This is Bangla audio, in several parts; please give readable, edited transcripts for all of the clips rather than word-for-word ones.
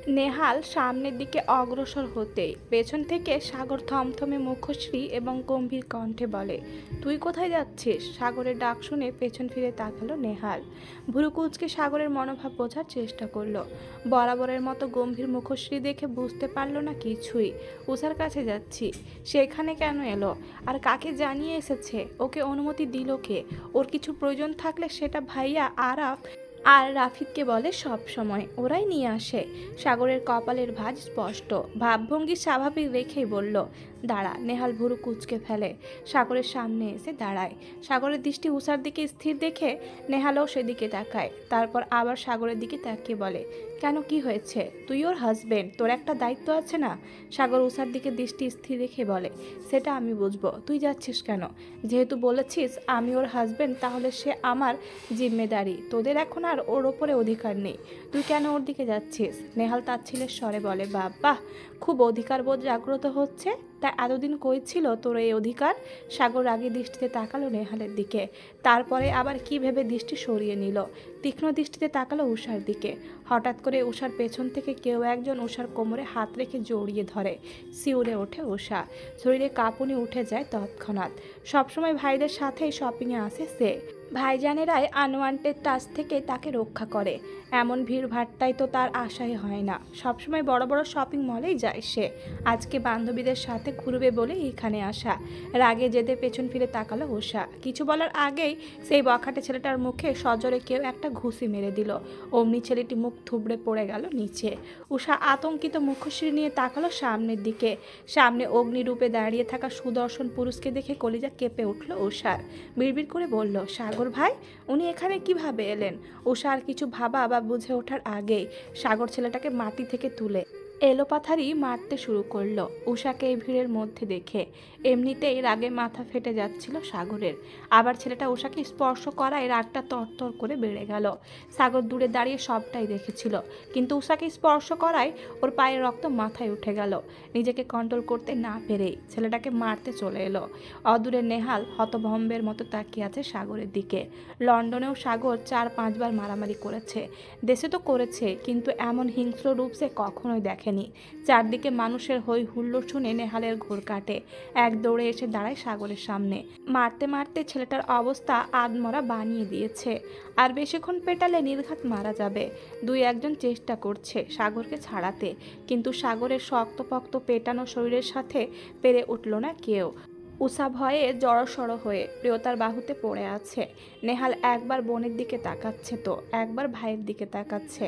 নেহাল সামনের দিকে অগ্রসর হতেই পেছন থেকে সাগর থমথমে মুখশ্রী এবং গম্ভীর কণ্ঠে বলে, তুই কোথায় যাচ্ছিস? সাগরের ডাক শুনে পেছন ফিরে তাকালো নেহাল। ভুরু কুঁচকে সাগরের মনোভাব বোঝার চেষ্টা করলো। বরাবরের মতো গম্ভীর মুখশ্রী দেখে বুঝতে পারলো না কিছুই। উষার কাছে যাচ্ছি। সেখানে কেন এলো? আর কাকে জানিয়ে এসেছে? ওকে অনুমতি দিল কে? ওর কিছু প্রয়োজন থাকলে সেটা ভাইয়া আরাফ আর রাফিদকে বলে সব সময়, ওরাই নিয়ে আসে। সাগরের কপালের ভাঁজ স্পষ্ট, ভাবভঙ্গি স্বাভাবিক রেখেই বলল, দাঁড়া। নেহাল ভুরু কুঁচকে ফেলে, সাগরের সামনে এসে দাঁড়ায়। সাগরের দৃষ্টি উষার দিকে স্থির দেখে নেহালও সেদিকে তাকায়, তারপর আবার সাগরের দিকে তাকিয়ে বলে, কেন, কি হয়েছে? তুই ওর হাজবেন্ড, তোর একটা দায়িত্ব আছে না? সাগর উষার দিকে দৃষ্টি স্থির রেখে বলে, সেটা আমি বুঝবো, তুই যাচ্ছিস কেন? যেহেতু বলেছিস আমি ওর হাজবেন্ড, তাহলে সে আমার জিম্মেদারি, তোদের এখন আর ওর ওপরে অধিকার নেই। তুই কেন ওর দিকে যাচ্ছিস? নেহাল তাচ্ছিলের স্বরে বলে, বাবা, খুব অধিকার বোধ জাগ্রত হচ্ছে। তা এতদিন কই ছিল তোর এই অধিকার? সাগর রাগী দৃষ্টিতে তাকালো নেহালের দিকে, তারপরে আবার কি ভেবে দৃষ্টি সরিয়ে নিল। তীক্ষ্ণ দৃষ্টিতে তাকালো উষার দিকে। হঠাৎ করে উষার পেছন থেকে কেউ একজন উষার কোমরে হাত রেখে জড়িয়ে ধরে। শিউরে ওঠে উষা, শরীরে কাঁপুনি উঠে যায় তৎক্ষণাৎ। সবসময় ভাইদের সাথেই শপিংয়ে আসে সে। ভাইজানেরাই আনওয়ান্টেড টাচ থেকে তাকে রক্ষা করে। এমন ভিড়ভাট্টাই তো তার আশাই হয় না। সবসময় বড় বড় শপিং মলেই যায় সে। আজকে বান্ধবীদের সাথে ঘুরবে বলে এখানে আসা। রাগে যেতে পেছন ফিরে তাকালো উষা। কিছু বলার আগেই সেই বখাটে ছেলেটার মুখে সজোরে কেউ একটা ঘুষি মেরে দিল। অমনি ছেলেটি মুখ থুবড়ে পড়ে গেল নিচে। উষা আতঙ্কিত মুখশ্রী নিয়ে তাকালো সামনের দিকে। সামনে অগ্নিরূপে দাঁড়িয়ে থাকা সুদর্শন পুরুষকে দেখে কলিজা কেঁপে উঠল উষার। বিড়বিড় করে বলল, সাগর ভাই, উনি এখানে কিভাবে এলেন? উষা আর কিছু ভাবা বা বুঝে ওঠার আগেই সাগর ছেলেটাকে মাটি থেকে তুলে এলোপাথারি মারতে শুরু করলো। উষাকে এই ভিড়ের মধ্যে দেখে এমনিতেই রাগে মাথা ফেটে যাচ্ছিল সাগরের। আবার ছেলেটা উষাকে স্পর্শ করায় রাগটা তরতর করে বেড়ে গেল। সাগর দূরে দাঁড়িয়ে সবটাই দেখেছিল, কিন্তু উষাকে স্পর্শ করায় ওর পায়ের রক্ত মাথায় উঠে গেল। নিজেকে কন্ট্রোল করতে না পেরেই ছেলেটাকে মারতে চলে এলো। অদূরে নেহাল হতভম্বের মতো তাকিয়ে আছে সাগরের দিকে। লন্ডনেও সাগর 4-5 বার মারামারি করেছে। দেশে তো করেছে, কিন্তু এমন হিংস্র রূপ সে কখনোই দেখেনি। চারদিকে মানুষের হই হুল্লোড় শুনে নেহালের ঘোর কাটে। এক দৌড়ে এসে দাঁড়ায় সাগরের সামনে। মারতে মারতে ছেলেটার অবস্থা আধমরা বানিয়ে দিয়েছে। আর বেশিক্ষণ পেটালে নির্ঘাত মারা যাবে। 2-1 জন চেষ্টা করছে সাগরকে ছাড়াতে, কিন্তু সাগরের শক্তপোক্ত পেটানো শরীরের সাথে পেরে উঠল না কেউ। উষা ভয়ে জড়সড় হয়ে প্রিয়তার বাহুতে পড়ে আছে। নেহাল একবার বোনের দিকে তাকাচ্ছে তো একবার ভাইয়ের দিকে তাকাচ্ছে।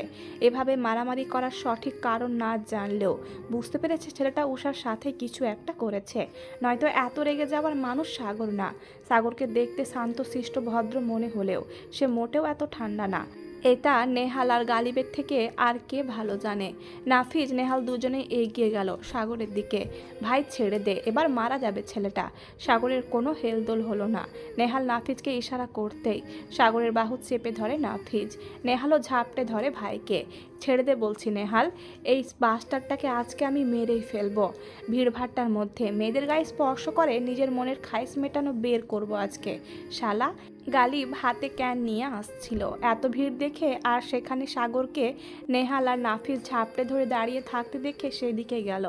এভাবে মারামারি করার সঠিক কারণ না জানলেও বুঝতে পেরেছে ছেলেটা উষার সাথে কিছু একটা করেছে। নয়তো এত রেগে যাওয়ার মানুষ সাগর না। সাগরকে দেখতে শান্তশিষ্ট ভদ্র মনে হলেও সে মোটেও এত ঠান্ডা না। এটা নেহাল আর গালিবের থেকে আর কে ভালো জানে। নাফিজ নেহাল দুজনে এগিয়ে গেল সাগরের দিকে। ভাই ছেড়ে দে, এবার মারা যাবে ছেলেটা। সাগরের কোনো হেলদোল হলো না। নেহাল নাফিজকে ইশারা করতেই সাগরের বাহু চেপে ধরে নাফিজ। নেহালও ঝাপটে ধরে ভাইকে। ছেড়ে দে বলছি নেহাল, এই বাস্টারটাকে আজকে আমি মেরেই ফেলবো। ভিড়ভাট্টার মধ্যে মেয়েদের গায়ে স্পর্শ করে নিজের মনের খাইশ মেটানো বের করব আজকে। শালা। গালিব হাতে ক্যান নিয়ে আসছিল। এত ভিড় দেখে আর সেখানে সাগরকে নেহাল আর নাফিস ঝাপটে ধরে দাঁড়িয়ে থাকতে দেখে সেদিকে গেল।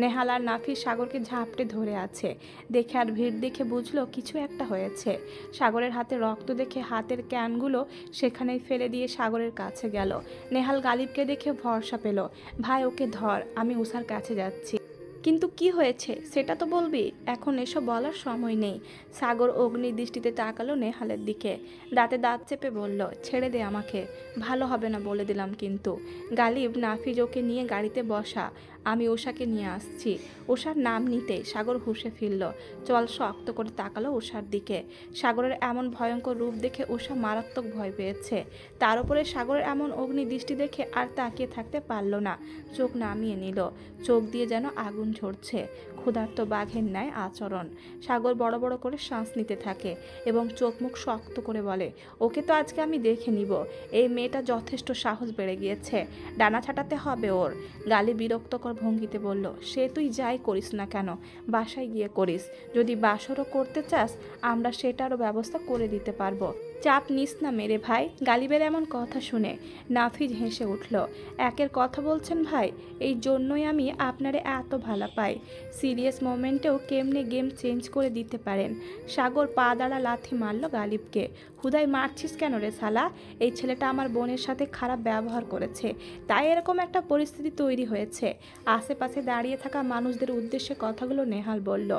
নেহাল আর নাফিস সাগরকে ঝাপটে ধরে আছে দেখে আর ভিড় দেখে বুঝলো কিছু একটা হয়েছে। সাগরের হাতে রক্ত দেখে হাতের ক্যানগুলো সেখানেই ফেলে দিয়ে সাগরের কাছে গেল। নেহাল গালিবকে দেখে ভরসা পেল। ভাই ওকে ধর, আমি উষার কাছে যাচ্ছি। কিন্তু কি হয়েছে সেটা তো বলবি, এখন এসব বলার সময় নেই। সাগর অগ্নি দৃষ্টিতে তাকালো নেহালের দিকে। দাঁতে দাঁত চেপে বলল, ছেড়ে দে আমাকে, ভালো হবে না বলে দিলাম কিন্তু। গালিব, নাফিজ ওকে নিয়ে গাড়িতে বসা, আমি উষাকে নিয়ে আসছি। উষার নাম নিতে সাগর হুঁশে ফিরল। চল শক্ত করে তাকালো উষার দিকে। সাগরের এমন ভয়ঙ্কর রূপ দেখে উষা মারাত্মক ভয় পেয়েছে। তার উপরে সাগরের এমন অগ্নি দৃষ্টি দেখে আর তাকিয়ে থাকতে পারল না। চোখ নামিয়ে নিল। চোখ দিয়ে যেন আগুন ঝরছে। ক্ষুধার্ত বাঘের ন্যায় আচরণ। সাগর বড় বড় করে শ্বাস নিতে থাকে এবং চোখ মুখ শক্ত করে বলে, ওকে তো আজকে আমি দেখে নিব। এই মেয়েটা যথেষ্ট সাহস বেড়ে গিয়েছে, ডানা ছাটাতে হবে ওর। গালি বিরক্তকর ভঙ্গিতে বলল, সে তুই যাই করিস না কেন, বাসায় গিয়ে করিস। যদি বাসরও করতে চাস আমরা সেটারও ব্যবস্থা করে দিতে পারবো। চাপ নিস না মেরে ভাই। গালিবের এমন কথা শুনে নাফিজ হেসে উঠল। একের কথা বলছেন ভাই? এই জন্যই আমি আপনারে এত ভালো পাই। সিরিয়াস মোমেন্টেও কেমনে গেম চেঞ্জ করে দিতে পারেন। সাগর পা দাঁড়া লাথি মারল গালিবকে। হুদাই মারছিস কেন রে শালা? এই ছেলেটা আমার বোনের সাথে খারাপ ব্যবহার করেছে, তাই এরকম একটা পরিস্থিতি তৈরি হয়েছে। আশেপাশে দাঁড়িয়ে থাকা মানুষদের উদ্দেশ্যে কথাগুলো নেহাল বলল।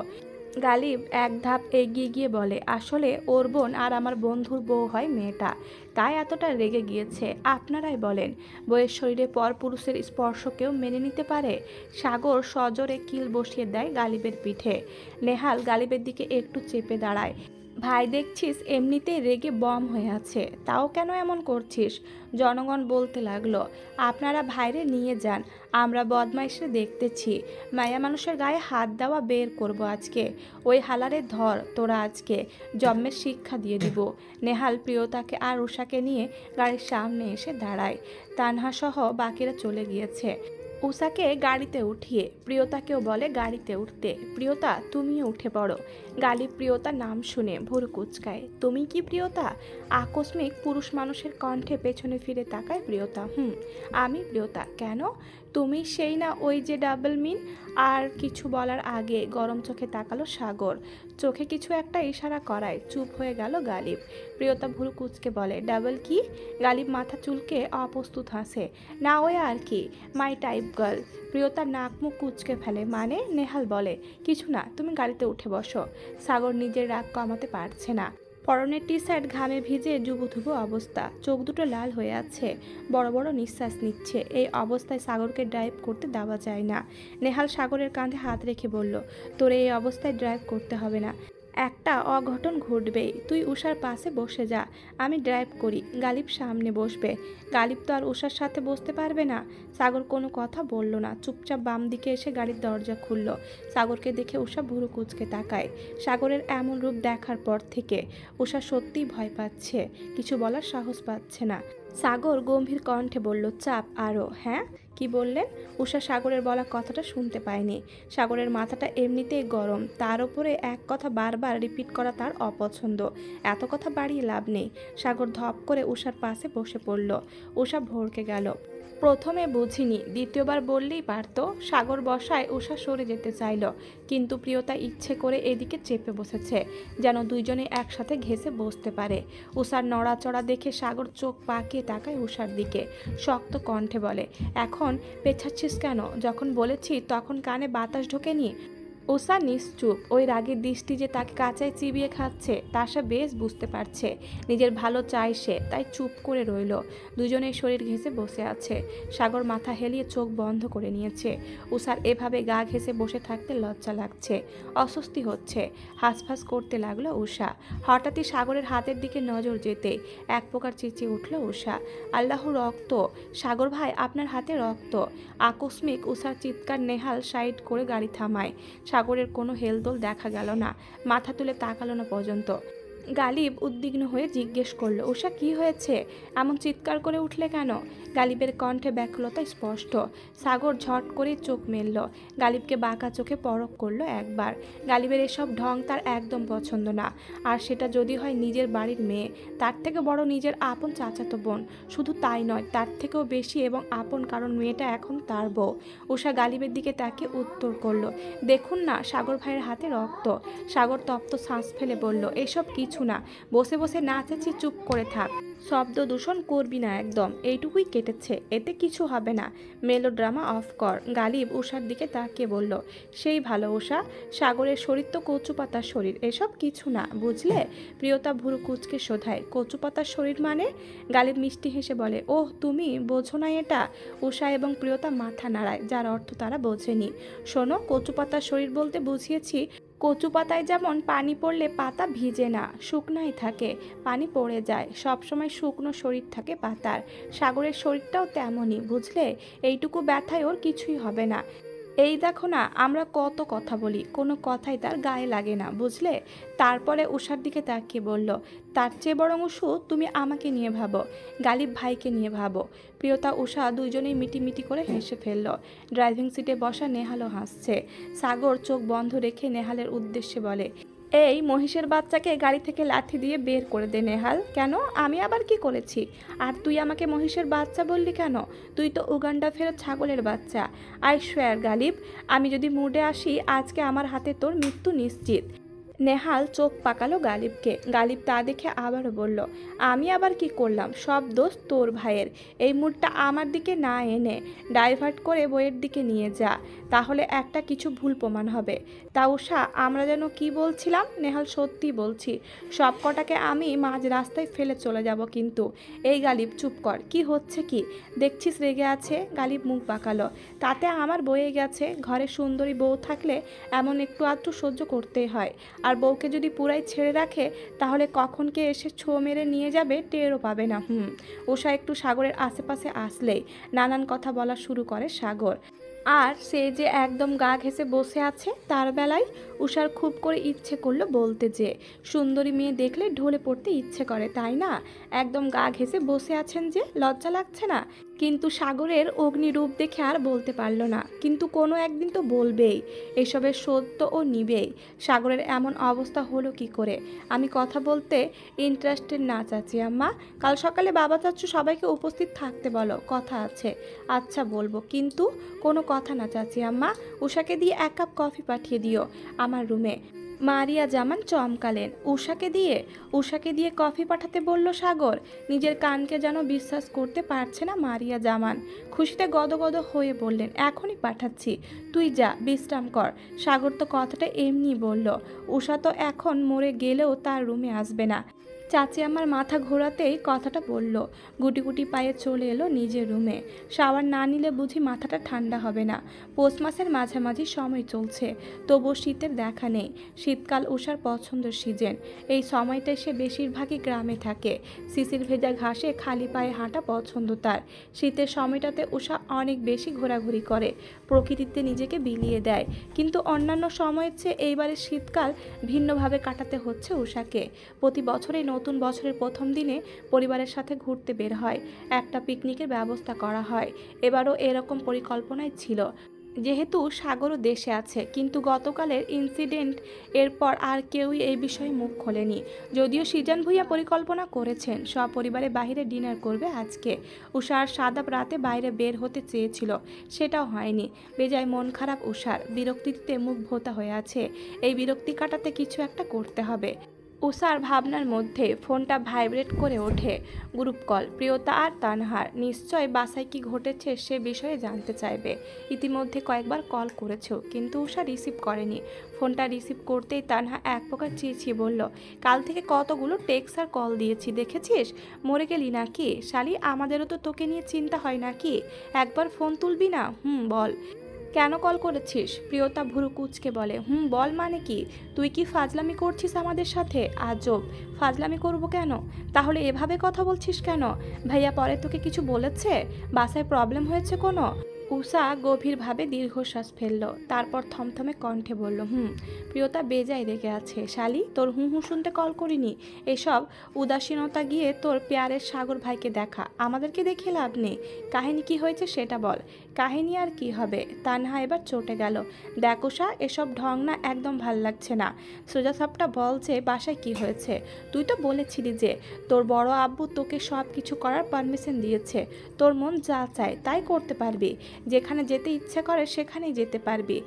গালিব এক ধাপ এগিয়ে গিয়ে বলে, আসলে ওর বোন আর আমার বন্ধুর বউ হয় মেয়েটা, তাই এতটা রেগে গিয়েছে। আপনারাই বলেন, বইয়ের শরীরে পরপুরুষের স্পর্শকেও মেনে নিতে পারে? সাগর সজোরে কিল বসিয়ে দেয় গালিবের পিঠে। নেহাল গালিবের দিকে একটু চেপে দাঁড়ায়। ভাই দেখছিস এমনিতেই রেগে বম হয়ে আছে, তাও কেন এমন করছিস? জনগণ বলতে লাগলো, আপনারা ভাইরে নিয়ে যান, আমরা বদমাইশে দেখতেছি। মায়া মানুষের গায়ে হাত দেওয়া বের করব আজকে। ওই হালারে ধর, তোরা আজকে জন্মের শিক্ষা দিয়ে দিব। নেহাল প্রিয়তাকে আর উষাকে নিয়ে গাড়ির সামনে এসে দাঁড়ায়। তানহা সহ বাকিরা চলে গিয়েছে। উষাকে গাড়িতে উঠিয়ে প্রিয়তাকেও বলে গাড়িতে উঠতে। প্রিয়তা, তুমিও উঠে পড়ো। গালিব প্রিয়তার নাম শুনে ভুরু কুচকায়। তুমি কি প্রিয়তা? আকস্মিক পুরুষ মানুষের কণ্ঠে পেছনে ফিরে তাকায় প্রিয়তা। আমি প্রিয়তা। কেন? তুমি সেই না ওই যে ডাবল মিন? আর কিছু বলার আগে গরম চোখে তাকালো সাগর। চোখে কিছু একটা ইশারা করায় চুপ হয়ে গেল গালিব। প্রিয়তা ভুরু কুচকে বলে, ডাবল কি? গালিব মাথা চুলকে অপ্রস্তুত হাসে। না ওই আর কি, মাই টাইপ গার্ল। প্রিয়তার নাক মুখ কুচকে ফেলে। মানে? নেহাল বলে, কিছু না, তুমি গাড়িতে উঠে বসো। সাগর নিজের রাগ কমাতে পারছে না। পরনের টি শার্ট ঘামে ভিজে জুবুথুবু অবস্থা, চোখ দুটো লাল হয়ে আছে, বড় বড় নিঃশ্বাস নিচ্ছে। এই অবস্থায় সাগরকে ড্রাইভ করতে দেওয়া যায় না। নেহাল সাগরের কাঁধে হাত রেখে বলল, তোর এই অবস্থায় ড্রাইভ করতে হবে না, একটা অঘটন ঘটবেই। তুই উষার পাশে বসে যা, আমি ড্রাইভ করি। গালিব সামনে বসবে। গালিব তো আর উষার সাথে বসতে পারবে না। সাগর কোনো কথা বলল না, চুপচাপ বাম দিকে এসে গাড়ির দরজা খুলল। সাগরকে দেখে উষা ভুরু কুচকে তাকায়। সাগরের এমন রূপ দেখার পর থেকে উষা সত্যিই ভয় পাচ্ছে, কিছু বলার সাহস পাচ্ছে না। সাগর গম্ভীর কণ্ঠে বলল, চাপ আরও। হ্যাঁ, কি বললেন? উষা সাগরের বলা কথাটা শুনতে পায়নি। সাগরের মাথাটা এমনিতেই গরম, তার উপরে এক কথা বারবার রিপিট করা তার অপছন্দ। এত কথা বাড়িয়ে লাভ নেই। সাগর ধপ করে উষার পাশে বসে পড়ল। উষা ভড়কে গেল। প্রথমে বুঝিনি, দ্বিতীয়বার বললেই পারতো। সাগর বসায় উষা সরে যেতে চাইল, কিন্তু প্রিয়তা ইচ্ছে করে এদিকে চেপে বসেছে, যেন দুইজনে একসাথে ঘেঁষে বসতে পারে। উষার নড়াচড়া দেখে সাগর চোখ পাকিয়ে তাকায় উষার দিকে। শক্ত কণ্ঠে বলে, এখন পেছাচ্ছিস কেন? যখন বলেছি তখন কানে বাতাস ঢোকেনি? উষা নিশ্চুপ। ওই রাগের দৃষ্টি যে তাকে কাঁচায় চিবিয়ে খাচ্ছে তা সে বেশ বুঝতে পারছে। নিজের ভালো চাই সে, তাই চুপ করে রইল। দুজনের শরীর ঘেঁষে বসে আছে। সাগর মাথা হেলিয়ে চোখ বন্ধ করে নিয়েছে। উষার এভাবে গা ঘেঁষে বসে থাকতে লজ্জা লাগছে, অস্বস্তি হচ্ছে। হাঁসফাঁস করতে লাগলো উষা। হঠাৎই সাগরের হাতের দিকে নজর যেতে এক প্রকার চেঁচিয়ে উঠল উষা, আল্লাহ, রক্ত! সাগর ভাই, আপনার হাতে রক্ত! আকস্মিক উষার চিৎকার নেহাল সাইড করে গাড়ি থামায়। সাগরের কোনো হেলদোল দেখা গেল না, মাথা তুলে তাকালো না পর্যন্ত। গালিব উদ্বিগ্ন হয়ে জিজ্ঞেস করলো, উষা কি হয়েছে? এমন চিৎকার করে উঠলে কেন? গালিবের কণ্ঠে ব্যাকুলতা স্পষ্ট। সাগর ঝট করে চোখ মেলল। গালিবকে বাঁকা চোখে পরখ করলো একবার। গালিবের এসব ঢং তার একদম পছন্দ না, আর সেটা যদি হয় নিজের বাড়ির মেয়ে, তার থেকে বড় নিজের আপন চাচাতো বোন। শুধু তাই নয়, তার থেকেও বেশি এবং আপন, কারণ মেয়েটা এখন তার বউ। উষা গালিবের দিকে তাকিয়ে উত্তর করলো, দেখুন না, সাগর ভাইয়ের হাতে রক্ত। সাগর তপ্ত শ্বাস ফেলে বলল, এসব কিছু না, বসে বসে না চেঁচিয়ে চুপ করে থাক। শব্দ দূষণ করবি না একদম, এইটুকুই কেটেছে, এতে কিছু হবে না। মেলোড্রামা অফ কর। গালিব উষার দিকে তাকিয়ে বলল, সেই ভালো উষা, সাগরের শরীর তো কচু পাতার শরীর, এসব কিছু না, বুঝলে? প্রিয়তা ভুরু কুচকে শোধায়, কচু পাতার শরীর মানে? গালিব মিষ্টি হেসে বলে, ওহ, তুমি বোঝো না এটা? উষা এবং প্রিয়তা মাথা নাড়ায়, যার অর্থ তারা বোঝেনি। শোনো, কচু পাতার শরীর বলতে বুঝিয়েছি, কচু পাতায় যেমন পানি পড়লে পাতা ভিজে না, শুকনাই থাকে, পানি পড়ে যায়, সবসময় শুকনো শরীর থাকে পাতার। সাগরের শরীরটাও তেমনই, বুঝলে? এইটুকু ব্যথায় ওর কিছুই হবে না। এই দেখো না, আমরা কত কথা বলি, কোনো কথাই তার গায়ে লাগে না, বুঝলে? তারপরে উষার দিকে তাকিয়ে বলল, তার চেয়ে বরং উষু, তুমি আমাকে নিয়ে ভাবো, গালিব ভাইকে নিয়ে ভাবো। প্রিয়তা উষা দুইজনেই মিটিমিটি করে হেসে ফেলল। ড্রাইভিং সিটে বসা নেহালও হাসছে। সাগর চোখ বন্ধ রেখে নেহালের উদ্দেশ্যে বলে, এই মহিষের বাচ্চাকে গাড়ি থেকে লাথি দিয়ে বের করে দে নেহাল। কেন? আমি আবার কি করেছি? আর তুই আমাকে মহিষের বাচ্চা বললি কেন? তুই তো উগান্ডা ফেরত ছাগলের বাচ্চা। আই সোয়ার গালিব, আমি যদি মুডে আসি আজকে আমার হাতে তোর মৃত্যু নিশ্চিত। নেহাল চোখ পাকালো গালিবকে। গালিব তা দেখে আবারও বলল, আমি আবার কি করলাম? সব দোষ তোর ভাইয়ের। এই মুডটা আমার দিকে না এনে ডাইভার্ট করে বইয়ের দিকে নিয়ে যা, তাহলে একটা কিছু ভুল প্রমাণ হবে। তা উষা, আমরা যেন কি বলছিলাম? নেহাল, সত্যি বলছি, সব কটাকে আমি মাঝ রাস্তায় ফেলে চলে যাব কিন্তু। এই গালিব চুপ কর। কি হচ্ছে কি? দেখছিস রেগে আছে? গালিব মুখ বাঁকালো। তাতে আমার বয়ে গেছে, ঘরে সুন্দরী বউ থাকলে এমন একটু আধটু সহ্য করতেই হয়। আর বউকে যদি পুরাই ছেড়ে রাখে তাহলে কখন কে এসে ছো মেরে নিয়ে যাবে টেরও পাবে না। উষা একটু সাগরের আশেপাশে আসলেই নানান কথা বলা শুরু করে সাগর। আর সে যে একদম গা ঘেঁষে বসে আছে তার বেলায় উষার খুব করে ইচ্ছে করলো বলতে, যে সুন্দরী মেয়ে দেখলে ঢলে পড়তে ইচ্ছে করে, তাই না? একদম গা ঘেঁষে বসে আছেন যে, লজ্জা লাগছে না? কিন্তু সাগরের অগ্নিরূপ দেখে আর বলতে পারল না। কিন্তু কোনো একদিন তো বলবেই, এসবের সত্য ও নিবেই। সাগরের এমন অবস্থা হলো কি করে? আমি কথা বলতে ইন্টারেস্টেড না চাচি আম্মা। কাল সকালে বাবা চাচ্চু সবাইকে উপস্থিত থাকতে বলো, কথা আছে। আচ্ছা বলবো, কিন্তু কোনো কথা না চাচি আম্মা। উষাকে দিয়ে 1 কাপ কফি পাঠিয়ে দিও আমার রুমে। মারিয়া জামান চমকালেন। উষাকে দিয়ে কফি পাঠাতে বলল সাগর। নিজের কানকে যেন বিশ্বাস করতে পারছে না মারিয়া জামান। খুশিতে গদগদ হয়ে বললেন, এখনই পাঠাচ্ছি, তুই যা বিশ্রাম কর। সাগর তো কথাটা এমনি বলল, উষা তো এখন মরে গেলেও তার রুমে আসবে না। চাচি আমার মাথা ঘোরাতেই কথাটা বলল। গুটি গুটি পায়ে চলে এলো নিজের রুমে। শাওয়ার না নিলে বুঝি মাথাটা ঠান্ডা হবে না। পৌষ মাসের মাঝামাঝি সময় চলছে, তবুও শীতের দেখা নেই। শীতকাল উষার পছন্দের সিজন। এই সময়টায় সে বেশিরভাগই গ্রামে থাকে। শিশির ভেজা ঘাসে খালি পায়ে হাঁটা পছন্দ তার। শীতের সময়টাতে উষা অনেক বেশি ঘোরাঘুরি করে, প্রকৃতিতে নিজেকে বিলিয়ে দেয়। কিন্তু অন্যান্য সময়ের চেয়ে এইবারে শীতকাল ভিন্নভাবে কাটাতে হচ্ছে উষাকে। প্রতি বছরই নতুন বছরের প্রথম দিনে পরিবারের সাথে ঘুরতে বের হয়, একটা পিকনিকের ব্যবস্থা করা হয়। এবারও এরকম পরিকল্পনাই ছিল, যেহেতু সাগরও দেশে আছে। কিন্তু গতকালের ইনসিডেন্ট এরপর আর কেউই এই বিষয়ে মুখ খোলেনি। যদিও সিজান ভুইয়া পরিকল্পনা করেছেন সপরিবারে বাইরে ডিনার করবে আজকে। উষার সাদাব রাতে বাইরে বের হতে চেয়েছিল, সেটাও হয়নি। বেজায় মন খারাপ উষার, বিরক্তিতে মুখ ভোতা হয়ে আছে। এই বিরক্তি কাটাতে কিছু একটা করতে হবে। উষার ভাবনার মধ্যে ফোনটা ভাইব্রেট করে ওঠে। গ্রুপ কল, প্রিয়তা আর তানহার। নিশ্চয় বাসায় কি ঘটেছে সে বিষয়ে জানতে চাইবে। ইতিমধ্যে কয়েকবার কল করেছেও, কিন্তু উষা রিসিভ করেনি। ফোনটা রিসিভ করতেই তানহা এক প্রকার চেঁচিয়ে বলল, কাল থেকে কতগুলো টেক্সট আর কল দিয়েছি, দেখেছিস? মরে গেলি নাকি শালি? আমাদেরও তো তোকে নিয়ে চিন্তা হয় নাকি? একবার ফোন তুলবি না? বল, কেন কল করেছিস? প্রিয়তা ভুরু কুচকে বলে, বল মানে কি? তুই কি ফাজলামি করছিস আমাদের সাথে? আজব, ফাজলামি করব কেন? তাহলে এভাবে কথা বলছিস কেন? ভাইয়া পরে তোকে কিছু বলেছে? বাসায় প্রবলেম হয়েছে কোনো? উষা গভীরভাবে দীর্ঘশ্বাস ফেলল, তারপর থমথমে কণ্ঠে বলল, প্রিয়তা বেজায় রেগে আছে। শালি, তোর শুনতে কল করিনি। এসব উদাসীনতা গিয়ে তোর প্যারের সাগর ভাইকে দেখা, আমাদেরকে দেখে লাভ নেই। কাহিনী কি হয়েছে সেটা বল। কাহিনী আর কি হবে? তানহা এবার চটে গেল। দেখ উষা, এসব ঢং না একদম ভাল লাগছে না। সোজা সাপটা বল যে বাসায় কি হয়েছে। তুই তো বলেছিলি যে তোর বড় আব্বু তোকে সব কিছু করার পারমিশন দিয়েছে। তোর মন যা চায় তাই করতে পারবি, যেখানে যেতে ইচ্ছে করে সেখানেই যেতে পারবি।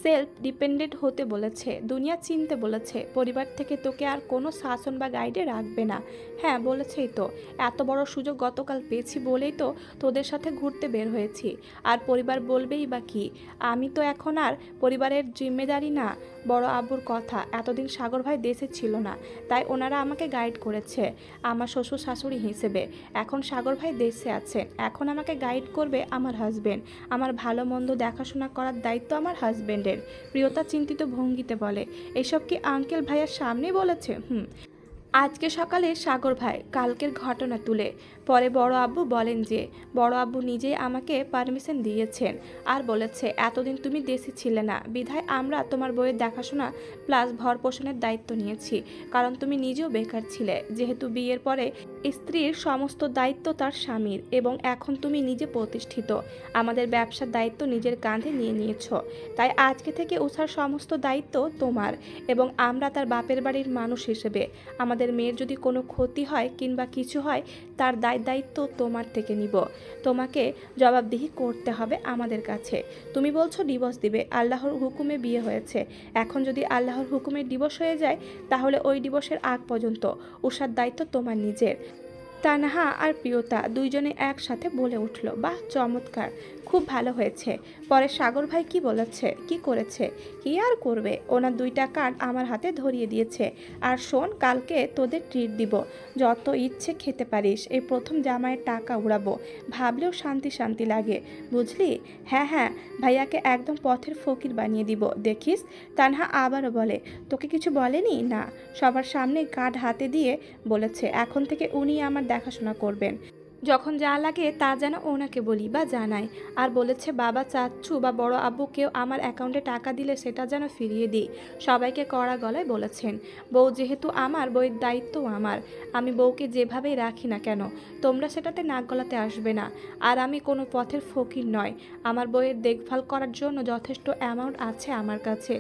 সেলফ ডিপেন্ডেন্ট হতে বলেছে, দুনিয়া চিনতে বলেছে। পরিবার থেকে তোকে আর কোনো শাসন বা গাইডে রাখবে না। হ্যাঁ বলেছেই তো, এত বড় সুযোগ গতকাল পেয়েছি বলেই তো তোদের সাথে ঘুরতে বের হয়েছি। আর পরিবার বলবেই বা কি? আমি তো এখন আর পরিবারের জিম্মেদারি না। বড় আব্বুর কথা, এতদিন সাগর ভাই দেশে ছিল না, তাই ওনারা আমাকে গাইড করেছে আমার শ্বশুর শাশুড়ি হিসেবে। এখন সাগর ভাই দেশে আছেন, এখন আমাকে গাইড করবে আমার হাজবেন্ড। আমার ভালো মন্দ দেখাশোনা করার দায়িত্ব আমার হাজবেন্ডের। প্রিয়তা চিন্তিত ভঙ্গিতে বলে, এসব কি আঙ্কেল ভাইয়ার সামনেই বলেছে? আজকে সকালে সাগর ভাই কালকের ঘটনা তুলে পরে বড় আব্বু বলেন যে বড় আব্বু নিজেই আমাকে পারমিশন দিয়েছেন আর বলেছে এতদিন তুমি দেশে ছিলে না, বিধায় আমরা তোমার বইয়ের দেখাশোনা প্লাস ভরণপোষণের দায়িত্ব নিয়েছি। কারণ তুমি নিজেও বেকার ছিলে, যেহেতু বিয়ের পরে স্ত্রীর সমস্ত দায়িত্ব তার স্বামীর এবং এখন তুমি নিজে প্রতিষ্ঠিত, আমাদের ব্যবসার দায়িত্ব নিজের কাঁধে নিয়ে নিয়েছ। তাই আজকে থেকে উষার সমস্ত দায়িত্ব তোমার এবং আমরা তার বাপের বাড়ির মানুষ হিসেবে আমাদের মেয়ের যদি কোনো ক্ষতি হয় কিংবা কিছু হয় তার দায়িত্ব তোমার থেকে নিব। তোমাকে জবাবদিহি করতে হবে আমাদের কাছে। তুমি বলছো ডিভোর্স দিবে, আল্লাহর হুকুমে বিয়ে হয়েছে, এখন যদি আল্লাহর হুকুমে ডিভোর্স হয়ে যায় তাহলে ওই ডিভোর্সের আগ পর্যন্ত উষার দায়িত্ব তোমার নিজের। তানহা আর প্রিয়তা দুইজনে একসাথে বলে উঠল, বাহ চমৎকার, খুব ভালো হয়েছে। পরে সাগর ভাই কি বলেছে, কি করেছে, কি আর করবে, ওনার 2টা কার্ড আমার হাতে ধরিয়ে দিয়েছে। আর শোন, কালকে তোদের ট্রিট দিব, যত ইচ্ছে খেতে পারিস, এই প্রথম জামাইয়ের টাকা উড়াবো, ভাবলেও শান্তি শান্তি লাগে, বুঝলি? হ্যাঁ হ্যাঁ, ভাইয়াকে একদম পথের ফকির বানিয়ে দিব, দেখিস। তানহা আবারও বলে, তোকে কিছু বলেনি? না, সবার সামনে কার্ড হাতে দিয়ে বলেছে এখন থেকে উনি আমার দেখাশোনা করবেন, যখন যা লাগে তা যেন ওনাকে বলি বা জানাই। আর বলেছে বাবা, চাচ্ছু বা বড় আব্বু কেউ আমার অ্যাকাউন্টে টাকা দিলে সেটা যেন ফিরিয়ে দিই। সবাইকে কড়া গলায় বলেছেন। বউ যেহেতু আমার, বউয়ের দায়িত্বও আমার। আমি বউকে যেভাবেই রাখি না কেন তোমরা সেটাতে নাক গলাতে আসবে না। আর আমি কোনো পথের ফকির নয়, আমার বউয়ের দেখভাল করার জন্য যথেষ্ট অ্যামাউন্ট আছে আমার কাছে।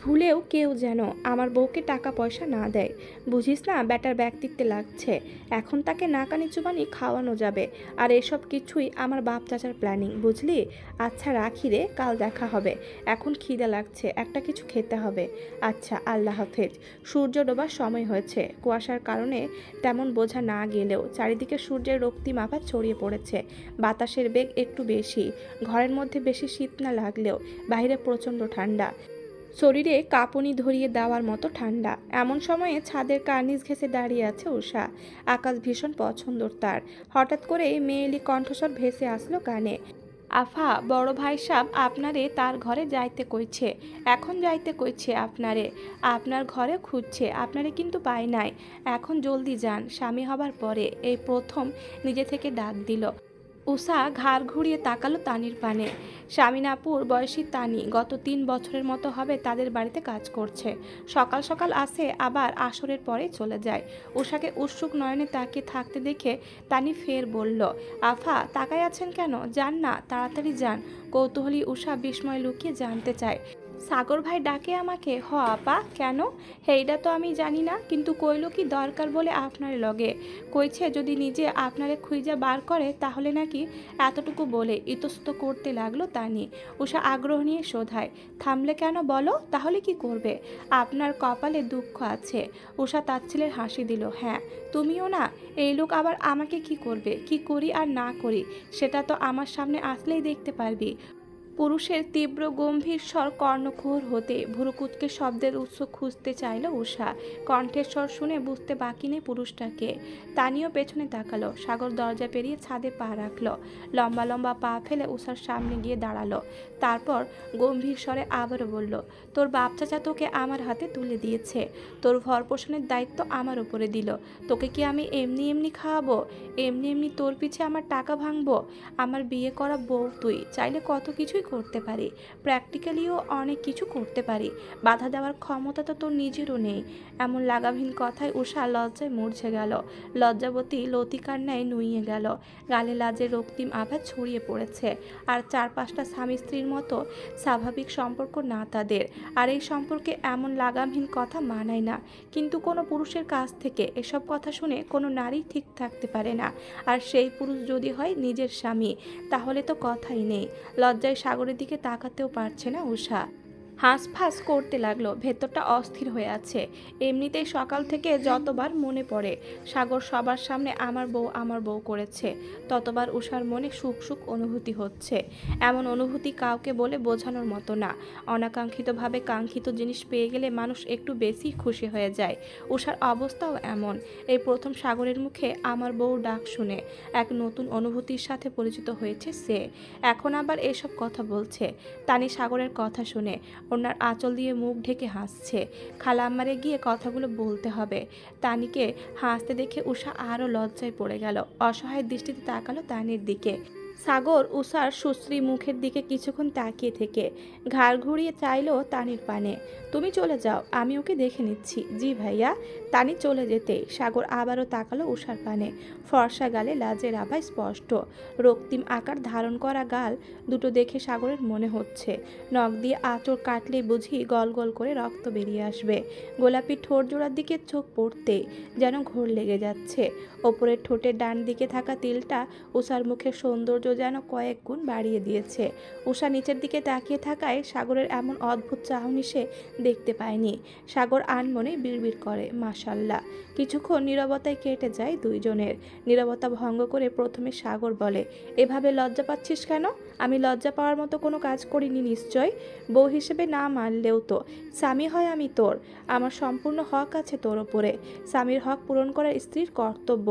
ভুলেও কেউ যেন আমার বউকে টাকা পয়সা না দেয়, বুঝিস না? ব্যাটার ব্যক্তিত্বে লাগছে, এখন তাকে নাকানি চুবানি খাওয়ানো যাবে। আর এসব কিছুই আমার বাপ চাচার প্ল্যানিং, বুঝলি? আচ্ছা রাখি রে, কাল দেখা হবে, এখন খিদে লাগছে, একটা কিছু খেতে হবে। আচ্ছা, আল্লাহ হাফেজ। সূর্য ডোবার সময় হয়েছে, কুয়াশার কারণে তেমন বোঝা না গেলেও চারিদিকে সূর্যের রক্তিম আভা ছড়িয়ে পড়েছে। বাতাসের বেগ একটু বেশি, ঘরের মধ্যে বেশি শীত না লাগলেও বাইরে প্রচণ্ড ঠান্ডা, শরীরে কাঁপুনি ধরিয়ে দেওয়ার মতো ঠান্ডা। এমন সময়ে ছাদের কার্নিস ঘেঁষে দাঁড়িয়ে আছে উষা। আকাশ ভীষণ পছন্দর তার। হঠাৎ করে মেয়েলি কণ্ঠস্বর ভেসে আসলো কানে, আফা, বড় ভাই সাহেব আপনারে তার ঘরে যাইতে কইছে, এখন যাইতে কইছে আপনারে, আপনার ঘরে খুঁজছে, আপনারে কিন্তু পাই নাই, এখন জলদি যান, স্বামী হবার পরে এই প্রথম নিজে থেকে ডাক দিল। উষা ঘাড় ঘুরিয়ে তাকালো তানির পানে। স্বামীনাপুর বয়সী তানি গত 3 বছরের মতো হবে তাদের বাড়িতে কাজ করছে। সকাল সকাল আসে, আবার আসরের পরে চলে যায়। উষাকে উৎসুক নয়নে তাকিয়ে থাকতে দেখে তানি ফের বলল, আফা তাকায় আছেন কেন, যান না, তাড়াতাড়ি যান। কৌতূহলী উষা বিস্ময় লুকিয়ে জানতে চায়, সাগর ভাই ডাকে আমাকে? হ আপা, কেন? হেইডা তো আমি জানি না, কিন্তু কইল কি দরকার বলে আপনার লগে কইছে যদি নিজে আপনারে খুঁজা বার করে তাহলে নাকি, এতটুকু বলে ইতস্ত করতে লাগলো তানি। উষা আগ্রহ নিয়ে শোধায়, থামলে কেন বলো, তাহলে কি করবে? আপনার কপালে দুঃখ আছে। উষা তাচ্ছিলের হাসি দিল, হ্যাঁ তুমিও না? এই লোক আবার আমাকে কি করবে, কি করি আর না করি সেটা তো আমার সামনে আসলেই দেখতে পারবি। পুরুষের তীব্র গম্ভীর স্বর কর্ণকুহর হতে ভুরুকুচকে শব্দের উৎস খুঁজতে চাইল উষা। কণ্ঠের স্বর শুনে বুঝতে বাকি নেই পুরুষটাকে। তানিও পেছনে তাকালো। সাগর দরজা পেরিয়ে ছাদে পা রাখলো। লম্বা লম্বা পা ফেলে উষার সামনে গিয়ে দাঁড়ালো। তারপর গম্ভীর স্বরে আবারও বলল, তোর বাপ চাচা তোকে আমার হাতে তুলে দিয়েছে, তোর ভরণপোষণের দায়িত্ব আমার উপরে দিল। তোকে কি আমি এমনি এমনি খাওয়াবো? এমনি এমনি তোর পিছে আমার টাকা ভাঙবো? আমার বিয়ে করা বউ তুই, চাইলে কত কিছুই করতে পারি, প্র্যাকটিক্যালিও অনেক কিছু করতে পারি, বাধা দেওয়ার ক্ষমতা তো তোর নিজেরও নেই। এমন লাগামহীন কথায় উষা লজ্জায় মূর্ছে গেল। লজ্জাবতী লতিকার ন্যায় নুইয়ে গেল। গালে লাজের রক্তিম আভা ছড়িয়ে পড়েছে। আর 4-5টা স্বামী স্ত্রীর মতো স্বাভাবিক সম্পর্ক না তাদের। আর এই সম্পর্কে এমন লাগামহীন কথা মানায় না। কিন্তু কোনো পুরুষের কাছ থেকে এসব কথা শুনে কোনো নারী ঠিক থাকতে পারে না। আর সেই পুরুষ যদি হয় নিজের স্বামী, তাহলে তো কথাই নেই। লজ্জায় সাগরের দিকে তাকাতেও পারছে না উষা। হাঁসফাঁস করতে লাগলো, ভেতরটা অস্থির হয়ে আছে। এমনিতেই সকাল থেকে যতবার মনে পড়ে সাগর সবার সামনে আমার বউ করেছে, ততবার উষার মনে সুখ সুখ অনুভূতি হচ্ছে। এমন অনুভূতি কাউকে বলে বোঝানোর মতো না। অনাকাঙ্ক্ষিতভাবে কাঙ্ক্ষিত জিনিস পেয়ে গেলে মানুষ একটু বেশি খুশি হয়ে যায়। উষার অবস্থাও এমন। এই প্রথম সাগরের মুখে আমার বউ ডাক শুনে এক নতুন অনুভূতির সাথে পরিচিত হয়েছে সে। এখন আবার এসব কথা বলছে। তানি সাগরের কথা শুনে ওনার আঁচল দিয়ে মুখ ঢেকে হাসছে। খালাম্মারে গিয়ে কথাগুলো বলতে হবে। তানিকে হাসতে দেখে উষা আরও লজ্জায় পড়ে গেল। অসহায় দৃষ্টিতে তাকালো তানির দিকে। সাগর উষার সুশ্রী মুখের দিকে কিছুক্ষণ তাকিয়ে থেকে ঘাড় ঘুরিয়ে চাইলো তানির পানে। তুমি চলে যাও, আমি ওকে দেখে নিচ্ছি। জি ভাইয়া। তানি চলে যেতে সাগর আবারও তাকালো উষার পানে। ফর্সা গালে লাজের আভা স্পষ্ট। রক্তিম আকার ধারণ করা গাল দুটো দেখে সাগরের মনে হচ্ছে নখ দিয়ে আঁচড় কাটলেই বুঝি গল গল করে রক্ত বেরিয়ে আসবে। গোলাপি ঠোঁট জোড়ার দিকে চোখ পড়তেই যেন ঘোর লেগে যাচ্ছে। ওপরের ঠোঁটের ডান দিকে থাকা তিলটা উষার মুখের সৌন্দর্য যেন কয়েক গুণ বাড়িয়ে দিয়েছে। উষা নিচের দিকে তাকিয়ে থাকায় সাগরের এমন অদ্ভুত চাহনি সে দেখতে পায়নি। সাগর আনমনে বিড়বিড় করে মাশাল্লাহ। কিছুক্ষণ নীরবতায় কেটে যায় দুইজনের। নীরবতা ভঙ্গ করে প্রথমে সাগর বলে, এভাবে লজ্জা পাচ্ছিস কেন? আমি লজ্জা পাওয়ার মতো কোনো কাজ করিনি নিশ্চয়। বউ হিসেবে না মানলেও তো স্বামী হয় আমি তোর। আমার সম্পূর্ণ হক আছে তোর ওপরে। স্বামীর হক পূরণ করা স্ত্রীর কর্তব্য।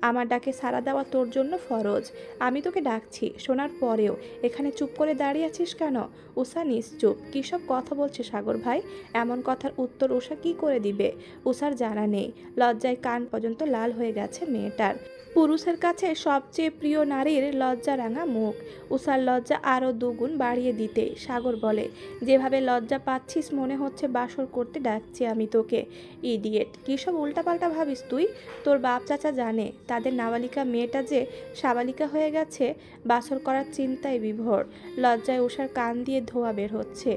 আমার ডাকে সাড়া দেওয়া তোর জন্য ফরজ। আমি তোকে ডাকছি, শোনার পরেও এখানে চুপ করে দাঁড়িয়ে আছিস কেন? উষা নিশ্চুপ। কী সব কথা বলছে সাগর ভাই? এমন কথার উত্তর উষা কি করে দিবে? উষার জানা নেই। লজ্জায় কান পর্যন্ত লাল হয়ে গেছে মেয়েটার। পুরুষের কাছে সবচেয়ে প্রিয় নারীর লজ্জা রাঙা মুখ। উষার লজ্জা আরও দুগুণ বাড়িয়ে দিতে সাগর বলে, যেভাবে লজ্জা পাচ্ছিস মনে হচ্ছে বাসর করতে ডাকছি আমি তোকে। ইডিয়েট, কী সব উল্টাপাল্টা ভাবিস তুই? তোর বাপ চাচা জানে তাদের নাবালিকা মেয়েটা যে সাবালিকা হয়ে গেছে? বাসর করার চিন্তায় বিভোর। লজ্জায় উষার কান দিয়ে ধোঁয়া বের হচ্ছে।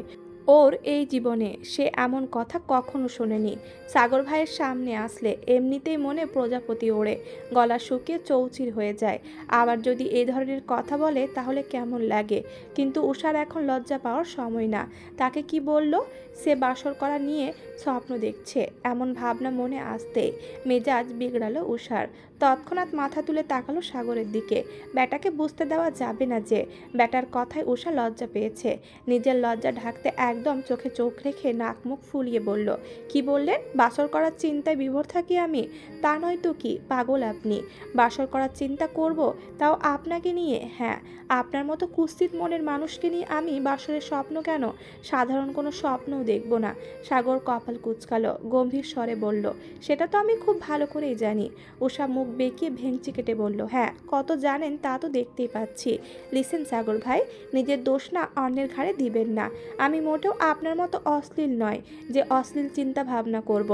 ওর এই জীবনে সে এমন কথা কখনো শোনেনি। সাগর ভাইয়ের সামনে আসলে এমনিতেই মনে প্রজাপতি ওড়ে, গলা শুকিয়ে চৌচির হয়ে যায়। আবার যদি এই ধরনের কথা বলে তাহলে কেমন লাগে? কিন্তু উষার এখন লজ্জা পাওয়ার সময় না। তাকে কি বলল? সে বাসর করা নিয়ে স্বপ্ন দেখছে, এমন ভাবনা মনে আসতে মেজাজ বিগড়ালো উষার। তৎক্ষণাৎ মাথা তুলে তাকালো সাগরের দিকে। ব্যাটাকে বুঝতে দেওয়া যাবে না যে ব্যাটার কথায় উষা লজ্জা পেয়েছে। নিজের লজ্জা ঢাকতে একদম চোখে চোখ রেখে নাক মুখ ফুলিয়ে বলল, কি বললেন? বাসর করার চিন্তায় বিভোর থাকি আমি? তা নয় তো কি, পাগল আপনি? বাসর করার চিন্তা করব, তাও আপনাকে নিয়ে? হ্যাঁ, আপনার মতো কুৎসিত মনের মানুষকে নিয়ে আমি বাসরের স্বপ্ন কেন, সাধারণ কোনো স্বপ্নও দেখব না। সাগর কপাল কুঁচকালো, গম্ভীর স্বরে বলল, সেটা তো আমি খুব ভালো করেই জানি। উষা মুখ বেঁকিয়ে ভেঙচি কেটে বলল, হ্যাঁ, কত জানেন তা তো দেখতেই পাচ্ছি। লিসেন সাগর ভাই, নিজের দোষ না অন্যের ঘাড়ে দিবেন না। আমি মোটেও আপনার মতো অশ্লীল নয় যে অশ্লীল চিন্তা ভাবনা করব।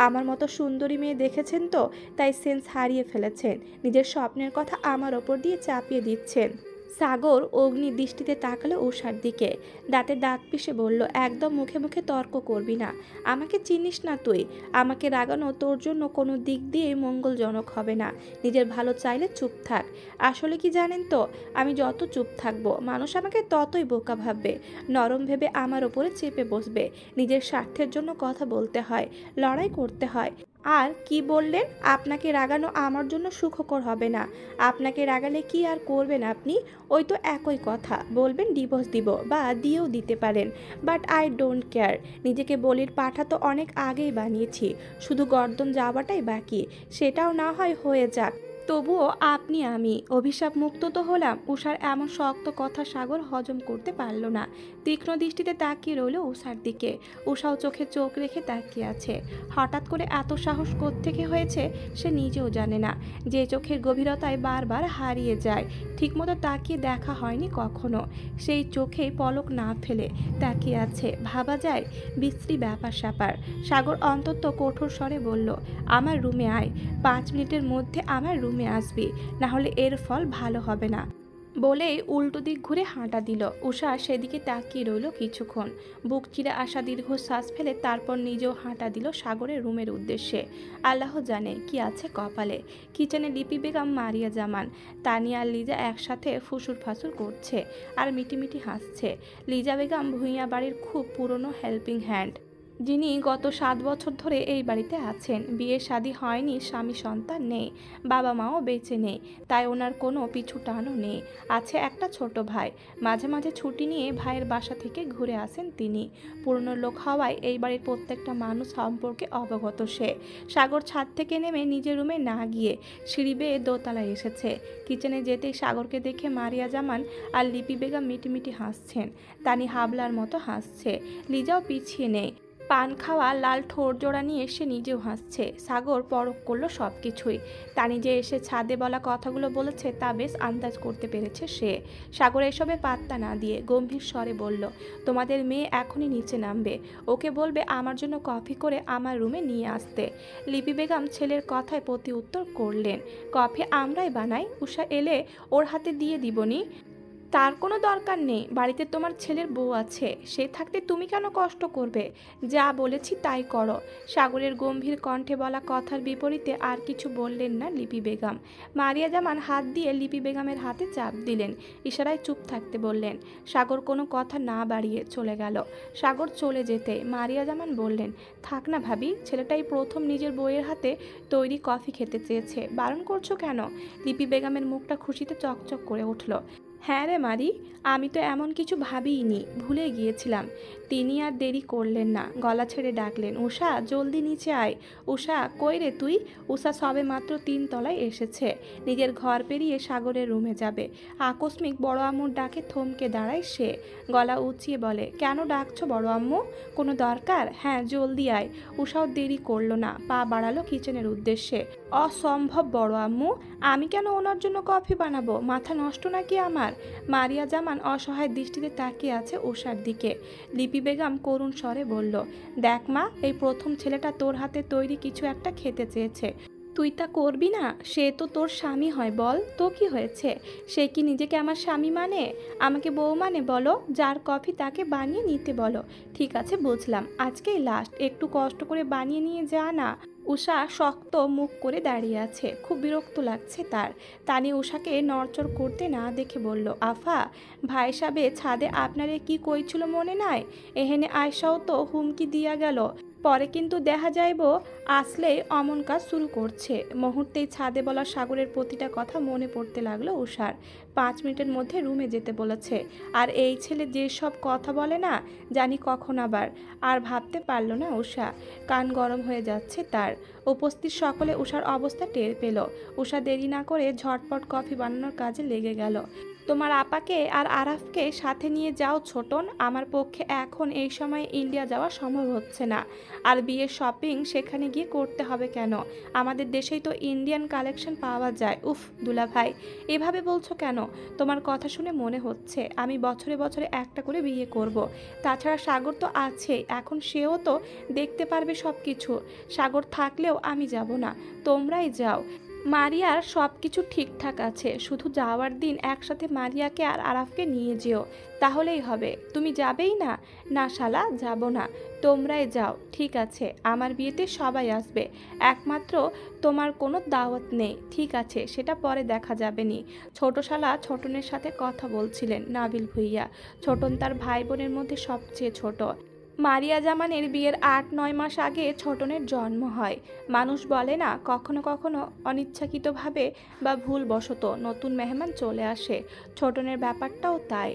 আমার মতো সুন্দরী মেয়ে দেখেছেন তো, তাই সেন্স হারিয়ে ফেলেছেন। নিজের স্বপ্নের কথা আমার ওপর দিয়ে চাপিয়ে দিচ্ছেন। সাগর অগ্নি দৃষ্টিতে তাকালো উষার দিকে। দাঁতে দাঁত পিষে বলল, একদম মুখে মুখে তর্ক করবি না। আমাকে চিনিস না তুই। আমাকে রাগানো তোর জন্য কোনো দিক দিয়ে মঙ্গলজনক হবে না। নিজের ভালো চাইলে চুপ থাক। আসলে কি জানেন তো, আমি যত চুপ থাকবো মানুষ আমাকে ততই বোকা ভাববে, নরম ভেবে আমার ওপরে চেপে বসবে। নিজের স্বার্থের জন্য কথা বলতে হয়, লড়াই করতে হয়। আর কি বললেন? আপনাকে রাগানো আমার জন্য সুখকর হবে না। আপনাকে রাগালে কি আর করবেন আপনি? ওই তো একই কথা, বলবেন ডিভোর্স দিব, বা দিয়েও দিতে পারেন। But I don't care. নিজেকে বলির পাঠা তো অনেক আগেই বানিয়েছি, শুধু গর্দন যাওয়াটাই বাকি। সেটাও না হয় হয়ে যাক, তবুও আপনি আমি অভিশাপ মুক্ত তো হলাম। উষার এমন শক্ত কথা সাগর হজম করতে পারল না। তীক্ষ্ণ দৃষ্টিতে তাকিয়ে রইল উষার দিকে। উষাও চোখে চোখ রেখে তাকিয়ে আছে। হঠাৎ করে এত সাহস কোত্থেকে হয়েছে সে নিজেও জানে না। যে চোখের গভীরতায় বারবার হারিয়ে যায়, ঠিকমতো তাকিয়ে দেখা হয়নি কখনো, সেই চোখে পলক না ফেলে তাকিয়ে আছে। ভাবা যায় বিশ্রী ব্যাপার স্যাপার। সাগর অন্তত কঠোর স্বরে বলল, আমার রুমে আয়, 5 মিনিটের মধ্যে আমার রুমে আসবি, না হলে এর ফল ভালো হবে না। বলেই উল্টো দিক ঘুরে হাঁটা দিল। উষা সেদিকে তাকিয়ে রইল কিছুক্ষণ। বুক চিরে আসা দীর্ঘশ্বাস ফেলে তারপর নিজেও হাঁটা দিল সাগরের রুমের উদ্দেশ্যে। আল্লাহ জানে কি আছে কপালে। কিচেনে লিপি বেগম, মারিয়া জামান, তানিয়া আর লিজা একসাথে ফুসুর ফাসুর করছে আর মিটিমিটি হাসছে। লিজা বেগম ভূঁইয়া বাড়ির খুব পুরনো হেল্পিং হ্যান্ড। যিনি গত 7 বছর ধরে এই বাড়িতে আছেন। বিয়ে শাদী হয়নি, স্বামী সন্তান নেই, বাবা মাও বেঁচে নেই, তাই ওনার কোনো পিছু টানও নেই। আছে একটা ছোট ভাই, মাঝে মাঝে ছুটি নিয়ে ভাইয়ের বাসা থেকে ঘুরে আসেন তিনি। পুরনো লোক হওয়ায় এই বাড়ির প্রত্যেকটা মানুষ সম্পর্কে অবগত সে। সাগর ছাদ থেকে নেমে নিজের রুমে না গিয়ে সিঁড়ি বেয়ে দোতলায় এসেছে। কিচেনে যেতেই সাগরকে দেখে মারিয়া জামান আর লিপি বেগম মিটিমিটি হাসছেন। তানি হাবলার মতো হাসছে, লিজাও পিছিয়ে নেই। পান খাওয়া লাল ঠোঁট জোড়া নিয়ে সে নিজেও হাসছে। সাগর পরখ করলো সব কিছুই। তানি যে এসে ছাদে বলা কথাগুলো বলেছে তা বেশ আন্দাজ করতে পেরেছে সে। সাগর এসবে পাত্তা না দিয়ে গম্ভীর স্বরে বলল, তোমাদের মেয়ে এখনই নিচে নামবে, ওকে বলবে আমার জন্য কফি করে আমার রুমে নিয়ে আসতে। লিপি বেগম ছেলের কথায় প্রতি উত্তর করলেন, কফি আমরাই বানাই, উষা এলে ওর হাতে দিয়ে দিবনি। তার কোনো দরকার নেই, বাড়িতে তোমার ছেলের বউ আছে, সে থাকতে তুমি কেন কষ্ট করবে? যা বলেছি তাই করো। সাগরের গম্ভীর কণ্ঠে বলা কথার বিপরীতে আর কিছু বললেন না লিপি বেগম। মারিয়া জামান হাত দিয়ে লিপি বেগমের হাতে চাপ দিলেন, ইশারায় চুপ থাকতে বললেন। সাগর কোনো কথা না বাড়িয়ে চলে গেল। সাগর চলে যেতে মারিয়া জামান বললেন, থাক না ভাবি, ছেলেটাই প্রথম নিজের বউয়ের হাতে তৈরি কফি খেতে চেয়েছে, বারণ করছো কেন? লিপি বেগমের মুখটা খুশিতে চকচক করে উঠল। হ্যাঁ রে মারি, আমি তো এমন কিছু ভাবিইনি, ভুলে গিয়েছিলাম। তিনি আর দেরি করলেন না, গলা ছেড়ে ডাকলেন, উষা জলদি নিচে আয়। উষা কই রে তুই? উষা সবে মাত্র 3 তলায় এসেছে, নিজের ঘর পেরিয়ে সাগরের রুমে যাবে। আকস্মিক বড় আম্মুর ডাকে থমকে দাঁড়ায় সে। গলা উঁচিয়ে বলে, কেন ডাকছো বড় আম্মু? কোনো দরকার? হ্যাঁ জলদি আয়। উষাও দেরি করলো না, পা বাড়ালো কিচেনের উদ্দেশ্যে। অসম্ভব বড় আম্মু, আমি কেন ওনার জন্য কফি বানাবো? মাথা নষ্ট নাকি আমার? মারিয়া জামান অসহায় দৃষ্টিতে তাকিয়ে আছে উষার দিকে। লিপি বেগম করুণ স্বরে বলল, দেখ মা, এই প্রথম ছেলেটা তোর হাতে তৈরি কিছু একটা খেতে চেয়েছে, তুই তা করবি না? সে তো তোর স্বামী হয়, বল তো কি হয়েছে? সে কি নিজেকে আমার স্বামী মানে? আমাকে বউ মানে বলো? যার কফি তাকে বানিয়ে নিতে বলো। ঠিক আছে বুঝলাম, আজকেই লাস্ট, একটু কষ্ট করে বানিয়ে নিয়ে যা না। উষা শক্ত মুখ করে দাঁড়িয়ে আছে, খুব বিরক্ত লাগছে তার। তানি উষাকে নড়চড় করতে না দেখে বলল, আফা, ভাই সাবে ছাদে আপনারে কি কইছিল মনে নাই? এহেনে আয়সাও তো হুমকি দিয়া গেল, পরে কিন্তু দেখা যাইব আসলেই অমন কাজ শুরু করছে। মুহূর্তেই ছাদে বলা সাগরের প্রতিটা কথা মনে পড়তে লাগলো উষার। 5 মিনিটের মধ্যে রুমে যেতে বলেছে, আর এই ছেলে যেসব কথা বলে না, জানি কখন আবার। আর ভাবতে পারল না উষা, কান গরম হয়ে যাচ্ছে তার। উপস্থিত সকলে উষার অবস্থা টের পেল। উষা দেরি না করে ঝটপট কফি বানানোর কাজে লেগে গেল। তোমার আপাকে আর আরাফকে সাথে নিয়ে যাও ছোটন, আমার পক্ষে এখন এই সময় ইন্ডিয়া যাওয়া সম্ভব হচ্ছে না। আর বিয়ের শপিং সেখানে গিয়ে করতে হবে কেন? আমাদের দেশেই তো ইন্ডিয়ান কালেকশন পাওয়া যায়। উফ দুলা ভাই, এভাবে বলছো কেন? তোমার কথা শুনে মনে হচ্ছে আমি বছরে বছরে একটা করে বিয়ে করব। তাছাড়া সাগর তো আছেই, এখন সেও তো দেখতে পারবে সব কিছু। সাগর থাকলেও আমি যাব না, তোমরাই যাও। মারিয়ার সব কিছু ঠিকঠাক আছে, শুধু যাওয়ার দিন একসাথে মারিয়াকে আর আরাফকে নিয়ে যেও, তাহলেই হবে। তুমি যাবেই না? না শালা, যাব না, তোমরাই যাও। ঠিক আছে, আমার বিয়েতে সবাই আসবে, একমাত্র তোমার কোনো দাওয়াত নেই। ঠিক আছে, সেটা পরে দেখা যাবে নি। ছোট শালা ছোটনের সাথে কথা বলছিলেন নাবিল ভুইয়া। ছোটন তার ভাই বোনের মধ্যে সবচেয়ে ছোট। মারিয়া জামানের বিয়ের 8-9 মাস আগে ছোটনের জন্ম হয়। মানুষ বলে না, কখনো কখনো অনিচ্ছাকৃতভাবে বা ভুলবশত নতুন মেহমান চলে আসে, ছোটনের ব্যাপারটাও তাই।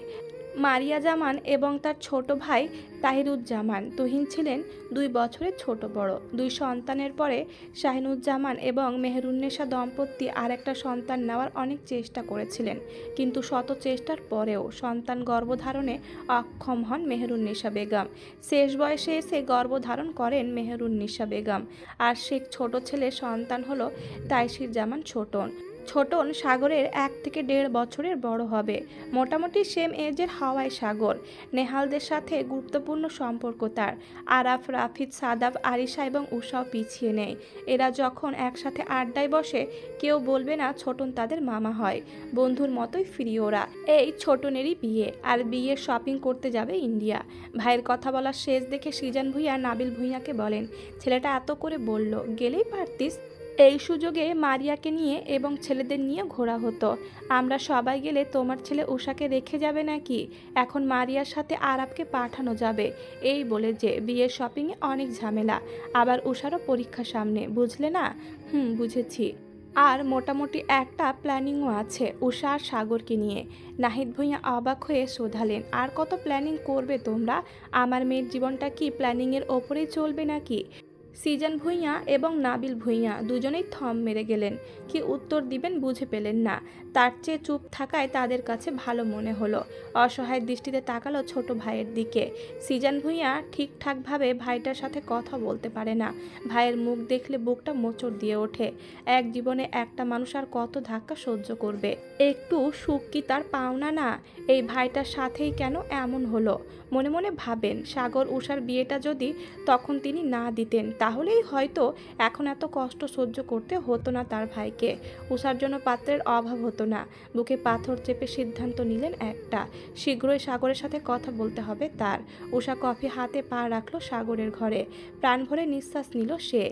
মারিয়া জামান এবং তার ছোট ভাই তাহিরুজ্জামান তুহিন ছিলেন 2 বছরের ছোট বড়। 2 সন্তানের পরে শাহিনুজ্জামান এবং মেহেরুন্নেসা দম্পতি আর একটা সন্তান নেওয়ার অনেক চেষ্টা করেছিলেন, কিন্তু শত চেষ্টার পরেও সন্তান গর্ভধারণে অক্ষম হন মেহেরুন্নেসা বেগম। শেষ বয়সে এসে গর্ভধারণ করেন মেহেরুন্নেসা বেগম। আর সে ছোট ছেলে সন্তান হলো তাইসির জামান ছোটন। ছোটন সাগরের 1 থেকে 1.5 বছরের বড় হবে। মোটামুটি সেম এজের হওয়ায় সাগর নেহালদের সাথে গুরুত্বপূর্ণ সম্পর্ক তার। আরাফ, রাফিদ, সাদাব, আরিশা এবং উষাও পিছিয়ে নেই। এরা যখন একসাথে আড্ডায় বসে, কেউ বলবে না ছোটন তাদের মামা হয়। বন্ধুর মতোই ফ্রি ওরা। এই ছোটনেরই বিয়ে, আর বিয়ের শপিং করতে যাবে ইন্ডিয়া। ভাইয়ের কথা বলার শেষ দেখে সৃজন ভূঁইয়া নাবিল ভূঁইয়াকে বলেন, ছেলেটা এত করে বলল, গেলেই পারতিস। এই সুযোগে মারিয়াকে নিয়ে এবং ছেলেদের নিয়ে ঘোরা হতো। আমরা সবাই গেলে তোমার ছেলে উষাকে রেখে যাবে নাকি? এখন মারিয়ার সাথে আরাবকে পাঠানো যাবে। এই বলে যে বিয়ের শপিংয়ে অনেক ঝামেলা, আবার উষারও পরীক্ষা সামনে, বুঝলে না? বুঝেছি। আর মোটামুটি একটা প্ল্যানিংও আছে উষা আর সাগরকে নিয়ে। নাহিদ ভূঁইয়া অবাক হয়ে শোধালেন, আর কত প্ল্যানিং করবে তোমরা? আমার মেয়ের জীবনটা কি প্ল্যানিংয়ের ওপরেই চলবে নাকি? সিজান ভূঁইয়া এবং নাবিল ভূঁইয়া দুজনেই থম মেরে গেলেন। কি উত্তর দিবেন বুঝে পেলেন না। তার চেয়ে চুপ থাকায় তাদের কাছে ভালো মনে হলো। অসহায় দৃষ্টিতে তাকালো ছোট ভাইয়ের দিকে। সিজান ভূঁইয়া ঠিকঠাকভাবে ভাইটার সাথে কথা বলতে পারে না। ভাইয়ের মুখ দেখলে বুকটা মোচড় দিয়ে ওঠে। এক জীবনে একটা মানুষ আর কত ধাক্কা সহ্য করবে? একটু সুখ কি তার পাওনা না? এই ভাইটার সাথেই কেন এমন হলো? মনে মনে ভাবেন, সাগর উষার বিয়েটা যদি তখন তিনি না দিতেন তাহলেই হয়তো এখন এত কষ্ট সহ্য করতে হতো না তার ভাইকে। উষার জন্য পাত্রের অভাব হতো না। বুকে পাথর চেপে সিদ্ধান্ত নিলেন একটা, শীঘ্রই সাগরের সাথে কথা বলতে হবে তার। উষা কফি হাতে পা রাখলো সাগরের ঘরে। প্রাণ ভরে নিঃশ্বাস নিল সে।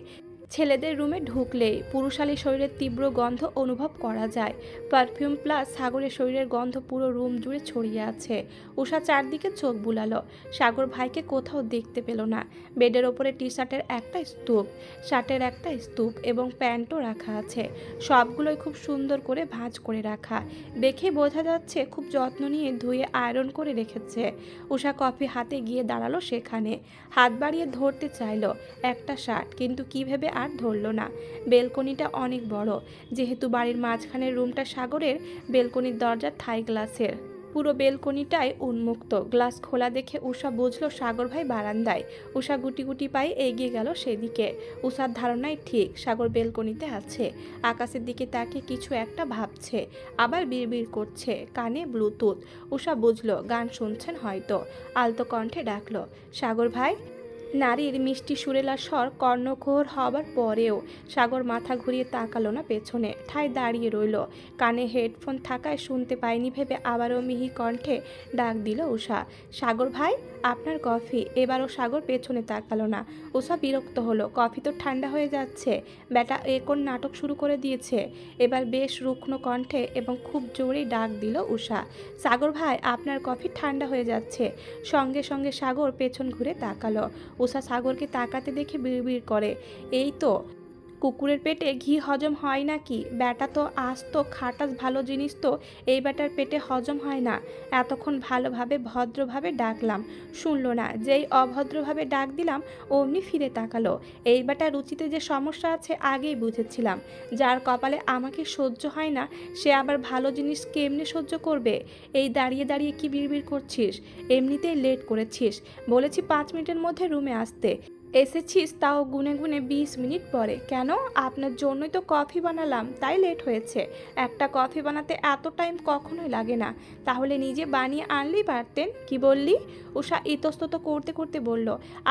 ছেলেদের রুমে ঢুকলেই পুরুষালী শরীরের তীব্র গন্ধ অনুভব করা যায়। পারফিউম প্লাস সাগরের শরীরের গন্ধ পুরো রুম জুড়ে ছড়িয়ে আছে। উষা চারদিকে চোখ বুলালো। সাগর ভাইকে কোথাও দেখতে পেল না। বেডের ওপরে টি শার্টের একটা স্তূপ, শার্টের একটা স্তূপ এবং প্যান্টও রাখা আছে। সবগুলোই খুব সুন্দর করে ভাঁজ করে রাখা। দেখে বোঝা যাচ্ছে খুব যত্ন নিয়ে ধুয়ে আয়রন করে রেখেছে। উষা কফি হাতে গিয়ে দাঁড়ালো সেখানে। হাত বাড়িয়ে ধরতে চাইলো একটা শার্ট, কিন্তু কী ভেবে আর ধরল না। বেলকনিটা অনেক বড়, যেহেতু বাড়ির মাঝখানের রুমটা সাগরের। বেলকনির দরজা থাই গ্লাসের। পুরো বেলকনিটাই উন্মুক্ত। গ্লাস খোলা দেখে উষা বুঝল সাগর ভাই বারান্দায়। উষা গুটি গুটি পায়ে এগিয়ে গেল সেদিকে। উষার ধারণাই ঠিক, সাগর বেলকনিতে আছে। আকাশের দিকে তাকিয়ে কিছু একটা ভাবছে, আবার বিড়বিড় করছে। কানে ব্লুটুথ। উষা বুঝল গান শুনছেন হয়তো। আলতো কণ্ঠে ডাকলো, সাগর ভাই। নারীর মিষ্টি সুরেলা স্বর কর্ণকুহর হবার পরেও সাগর মাথা ঘুরিয়ে তাকালো না পেছনে, ঠায় দাঁড়িয়ে রইল। কানে হেডফোন থাকায় শুনতে পায়নি ভেবে আবারও মিহি কণ্ঠে ডাক দিল উষা, সাগর ভাই আপনার কফি। এবারও সাগর পেছনে তাকালো না। উষা বিরক্ত হলো, কফি তো ঠান্ডা হয়ে যাচ্ছে। বেটা কোন নাটক শুরু করে দিয়েছে। এবার বেশ রুক্ষ কণ্ঠে এবং খুব জোরেই ডাক দিল উষা, সাগর ভাই আপনার কফি ঠান্ডা হয়ে যাচ্ছে। সঙ্গে সঙ্গে সাগর পেছন ঘুরে তাকালো। উষা সাগরকে তাকাতে দেখে বিড়বিড় করে, এই তো কুকুরের পেটে ঘি হজম হয় নাকি? ব্যাটা তো আস্ত খাটাস ভালো জিনিস, তো এই ব্যাটার পেটে হজম হয় না। এতক্ষণ ভালোভাবে ভদ্রভাবে ডাকলাম, শুনলো না। যেই অভদ্রভাবে ডাক দিলাম অমনি ফিরে তাকালো। এই ব্যাটার রুচিতে যে সমস্যা আছে আগেই বুঝেছিলাম। যার কপালে আমাকে সহ্য হয় না সে আবার ভালো জিনিস কেমনে সহ্য করবে? এই দাঁড়িয়ে দাঁড়িয়ে কি বিড়বিড় করছিস? এমনিতেই লেট করেছিস। বলেছি 5 মিনিটের মধ্যে রুমে আসতে, এসেছিস তাও গুনে গুনে 20 মিনিট পরে। কেন? আপনার জন্যই তো কফি বানালাম, তাই লেট হয়েছে। একটা কফি বানাতে এত টাইম কখনোই লাগে না। তাহলে নিজে বানিয়ে আনলেই পারতেন। কি বললি? উষা ইতস্তত করতে করতে বলল,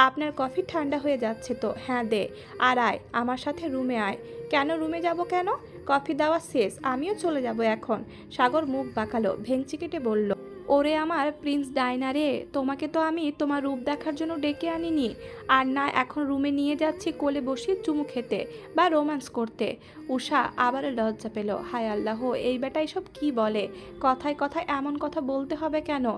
আপনার কফি ঠান্ডা হয়ে যাচ্ছে তো। হ্যাঁ দে, আর আয় আমার সাথে রুমে আয়। কেন রুমে যাব কেন? কফি দেওয়া শেষ, আমিও চলে যাব এখন। সাগর মুখ বাঁকালো, ভেঙচি কেটে বলল, ওরে আমার প্রিন্স ডাইনারে, তোমাকে তো আমি তোমার রূপ দেখার জন্য ডেকে আনিনি। আর না এখন রুমে নিয়ে যাচ্ছি কোলে বসিয়ে চুমু খেতে বা রোম্যান্স করতে। উষা আবার লজ্জা পেল। হায় আল্লাহ, এই বেটা এসব কি বলে? কথায় কথায় এমন কথা বলতে হবে কেন?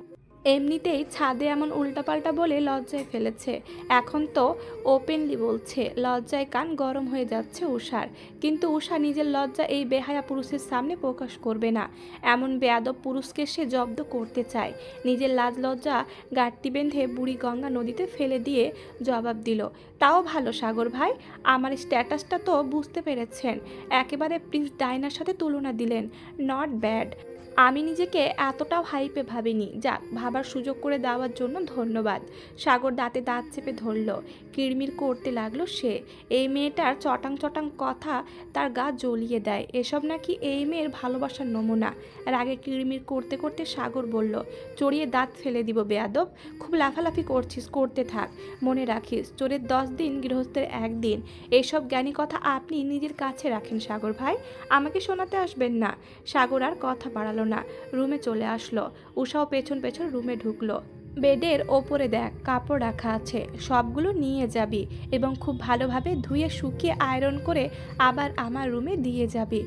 এমনিতেই ছাদে এমন উল্টাপাল্টা বলে লজ্জায় ফেলেছে, এখন তো ওপেনলি বলছে। লজ্জায় কান গরম হয়ে যাচ্ছে উষার। কিন্তু উষা নিজের লজ্জা এই বেহায়া পুরুষের সামনে প্রকাশ করবে না। এমন বেয়াদব পুরুষকে সে জব্দ করতে চায়। নিজের লাজ লজ্জা গাঁটটি বেঁধে বুড়ি গঙ্গা নদীতে ফেলে দিয়ে জবাব দিল, তাও ভালো সাগর ভাই, আমার স্ট্যাটাসটা তো বুঝতে পেরেছেন। একেবারে প্রিন্স ডায়নার সাথে তুলনা দিলেন, নট ব্যাড। আমি নিজেকে এতটাও হাইপে ভাবিনি। যাক, ভাবার সুযোগ করে দেওয়ার জন্য ধন্যবাদ। সাগর দাঁতে দাঁত চেপে ধরল। কিড়মির করতে লাগলো সে। এই মেয়েটার চটাং চটাং কথা তার গা জ্বলিয়ে দেয়। এসব নাকি এই মেয়ের ভালোবাসার নমুনা। রাগে কিড়মির করতে করতে সাগর বলল, চড়িয়ে দাঁত ফেলে দিব বেয়াদব। খুব লাফালাফি করছিস, করতে থাক। মনে রাখিস, চোরের 10 দিন গৃহস্থের 1 দিন। এইসব জ্ঞানী কথা আপনি নিজের কাছে রাখেন সাগর ভাই, আমাকে শোনাতে আসবেন না। সাগর আর কথা বাড়ালো না, রুমে চলে আসলো। উষাও পেছন পেছন রুমে ঢুকলো। বেডের ওপরে দেখ কাপড় রাখা আছে, সবগুলো নিয়ে যাবি এবং খুব ভালোভাবে ধুয়ে শুকিয়ে আয়রন করে আবার আমার রুমে দিয়ে যাবি।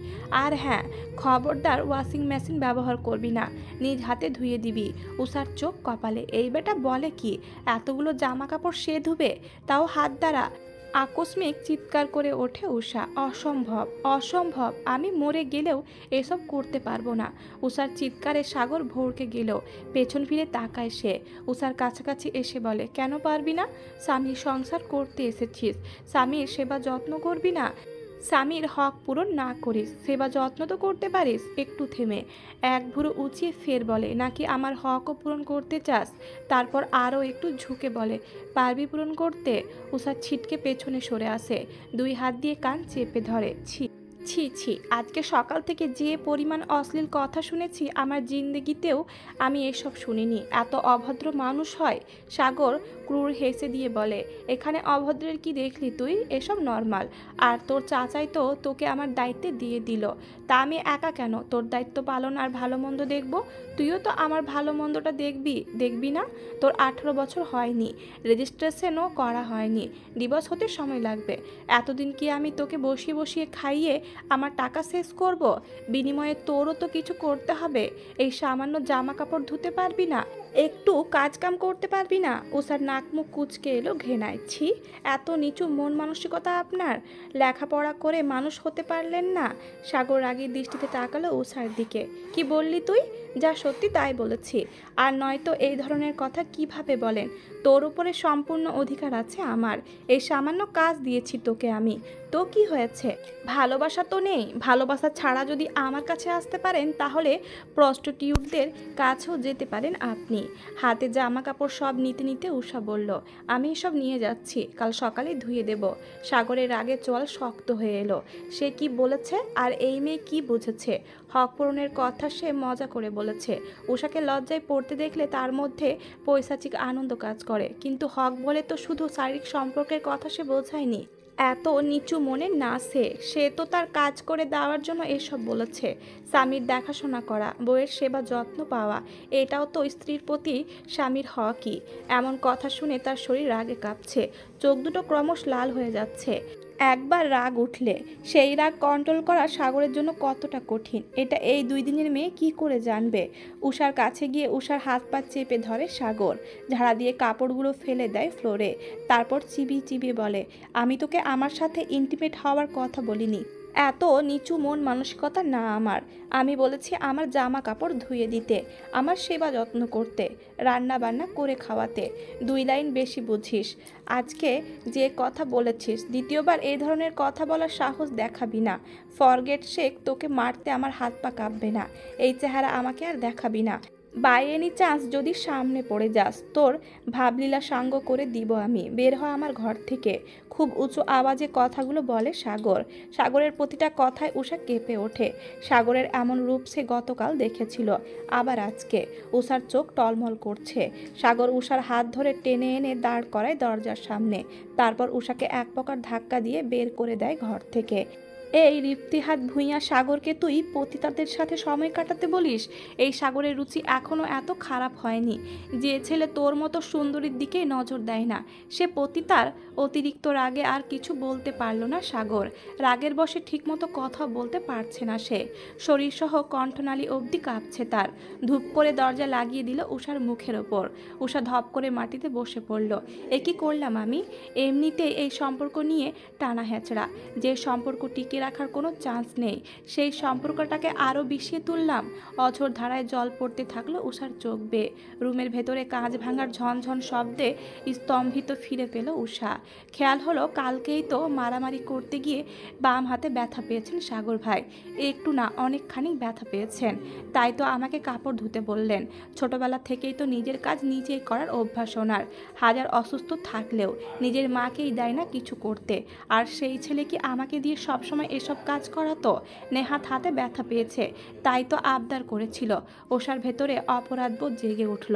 আর হ্যাঁ, খবরদার ওয়াশিং মেশিন ব্যবহার করবি না, নিজ হাতে ধুয়ে দিবি। উষার চোখ কপালে, এই বেটা বলে কি, এতগুলো জামা কাপড় সে ধুবে, তাও হাত দ্বারা? আকস্মিক চিৎকার করে ওঠে উষা, অসম্ভব, অসম্ভব, আমি মরে গেলেও এসব করতে পারবো না। উষার চিৎকারে সাগর ভড়কে গেল, পেছন ফিরে তাকায় সে। উষার কাছাকাছি এসে বলে, কেন পারবি না? স্বামীর সংসার করতে এসেছিস, স্বামীর সেবা যত্ন করবি না? স্বামীর হক পূরণ না করিস, সেবা যত্ন তো করতে পারিস? একটু থেমে এক ভুরু উঁচিয়ে ফের বলে, নাকি আমার হকও পূরণ করতে চাস? তারপর আরও একটু ঝুঁকে বলে, পারবি পূরণ করতে? উষা ছিটকে পেছনে সরে আসে, দুই হাত দিয়ে কান চেপে ধরে। ছি ছি ছি, আজকে সকাল থেকে যে পরিমাণ অশ্লীল কথা শুনেছি, আমার জিন্দেগিতেও আমি এসব শুনিনি। এত অভদ্র মানুষ হয়? সাগর ক্রূর হেসে দিয়ে বলে, এখানে অভদ্রের কি দেখলি তুই? এসব নর্মাল। আর তোর চাচাই তো তোকে আমার দায়িত্বে দিয়ে দিল, তা আমি একা কেন তোর দায়িত্ব পালন আর ভালো মন্দ দেখব? তুইও তো আমার ভালো মন্দটা দেখবি, দেখবি না? তোর 18 বছর হয়নি, রেজিস্ট্রেশনও করা হয়নি, ডিভোর্স হতে সময় লাগবে। এতদিন কি আমি তোকে বসিয়ে বসিয়ে খাইয়ে আমার টাকা শেষ করব? বিনিময়ে তোরও তো কিছু করতে হবে। এই সামান্য জামা কাপড় ধুতে পারবি না? একটু কাজ কাম করতে পারবি না? উষার নাক মুখ কুচকে এলো ঘৃণায়। ছি, এত নিচু মন মানসিকতা আপনার! লেখাপড়া করে মানুষ হতে পারলেন না? সাগর রাগের দৃষ্টিতে তাকালো উষার দিকে। কি বললি তুই? যা সত্যি তাই বলেছি। আর নয়তো এই ধরনের কথা কিভাবে বলেন? তোর উপরে সম্পূর্ণ অধিকার আছে আমার। এই সামান্য কাজ দিয়েছি তোকে আমি, তো কি হয়েছে? ভালোবাসা তো নেই? ভালোবাসা ছাড়া যদি আমার কাছে আসতে পারেন, তাহলে প্রস্টিটিউটদের কাছেও যেতে পারেন আপনি। হাতে জামা কাপড় সব নিতে নিতে উষা বলল, আমি এসব নিয়ে যাচ্ছি, কাল সকালে ধুয়ে দেব। সাগরের রাগে চোয়াল শক্ত হয়ে এলো। সে কি বলেছে আর এই মেয়ে কি বুঝেছে? হক পূরণের কথা সে মজা করে বলেছে। উষাকে লজ্জায় পড়তে দেখলে তার মধ্যে পৈশাচিক আনন্দ কাজ করে, কিন্তু হক বলে তো শুধু শারীরিক সম্পর্কের কথা সে বোঝায়নি। এত নিচু মনে না সে তো তার কাজ করে দেওয়ার জন্য এসব বলেছে। স্বামীর দেখাশোনা করা, বউয়ের সেবা যত্ন পাওয়া, এটাও তো স্ত্রীর প্রতি স্বামীর হকই। এমন কথা শুনে তার শরীর রাগে কাঁপছে, চোখ দুটো ক্রমশ লাল হয়ে যাচ্ছে। একবার রাগ উঠলে সেই রাগ কন্ট্রোল করা সাগরের জন্য কতটা কঠিন, এটা এই 2 দিনের মেয়ে কি করে জানবে? উষার কাছে গিয়ে উষার হাত পা চেপে ধরে সাগর, ঝাড়া দিয়ে কাপড়গুলো ফেলে দেয় ফ্লোরে। তারপর চিবিয়ে চিবিয়ে বলে, আমি তোকে আমার সাথে ইন্টিমেট হওয়ার কথা বলিনি। এত নিচু মন মানসিকতা না আমার। আমি বলেছি আমার জামা কাপড় ধুয়ে দিতে, আমার সেবা যত্ন করতে, রান্না বান্না করে খাওয়াতে। 2 লাইন বেশি বুঝিস। আজকে যে কথা বলেছিস, দ্বিতীয়বার এই ধরনের কথা বলার সাহস দেখাবি না। ফরগেট শেখ, তোকে মারতে আমার হাত পা কাঁপবে না। এই চেহারা আমাকে আর দেখাবি না। বাই এনি চান্স যদি সামনে পড়ে যাস, তোর ভাবলীলা সাঙ্গ করে দিব আমি। বের হ আমার ঘর থেকে। খুব উঁচু আওয়াজে কথাগুলো বলে সাগর। সাগরের প্রতিটা কথায় উষা কেঁপে ওঠে। সাগরের এমন রূপ সে গতকাল দেখেছিল, আবার আজকে। উষার চোখ টলমল করছে। সাগর উষার হাত ধরে টেনে এনে দাঁড় করায় দরজার সামনে। তারপর উষাকে এক প্রকার ধাক্কা দিয়ে বের করে দেয় ঘর থেকে। এই রিপ্তিহাত ভূঁইয়া, সাগরকে তুই পতিতাদের সাথে সময় কাটাতে বলিস? এই সাগরের রুচি এখনও এত খারাপ হয়নি। যে ছেলে তোর মতো সুন্দরীর দিকে নজর দেয় না, সে পতিতার। অতিরিক্ত রাগে আর কিছু বলতে পারল না সাগর। রাগের বশে ঠিকমতো কথা বলতে পারছে না সে। শরীরসহ কণ্ঠনালী অবধি কাঁপছে তার। ধূপ করে দরজা লাগিয়ে দিল উষার মুখের ওপর। উষা ধপ করে মাটিতে বসে পড়ল। এ কি করলাম আমি? এমনিতেই এই সম্পর্ক নিয়ে টানা হেঁচড়া, যে সম্পর্ক টিকে রাখার কোনো চান্স নেই, সেই সম্পর্কটাকে আরও বিষিয়ে তুললাম। অঝোর ধারায় জল পড়তে থাকলো উষার চোখ বেয়ে। রুমের ভেতরে কাঁচ ভাঙার ঝনঝন শব্দে স্তম্ভিত ফিরে পেল উষা। খেয়াল হলো কালকেই তো মারামারি করতে গিয়ে বাম হাতে ব্যথা পেয়েছেন সাগর ভাই। একটু না, অনেকখানি ব্যথা পেয়েছেন। তাই তো আমাকে কাপড় ধুতে বললেন। ছোটবেলা থেকেই তো নিজের কাজ নিজেই করার অভ্যাস ওনার। হাজার অসুস্থ থাকলেও নিজের মাকেই দেয় না কিছু করতে। আর সেই ছেলে কি আমাকে দিয়ে সবসময় এসব কাজ করাতো? নেহাত হাতে ব্যথা পেয়েছে, তাই তো আবদার করেছিল। ওষার ভেতরে অপরাধবোধ জেগে উঠল।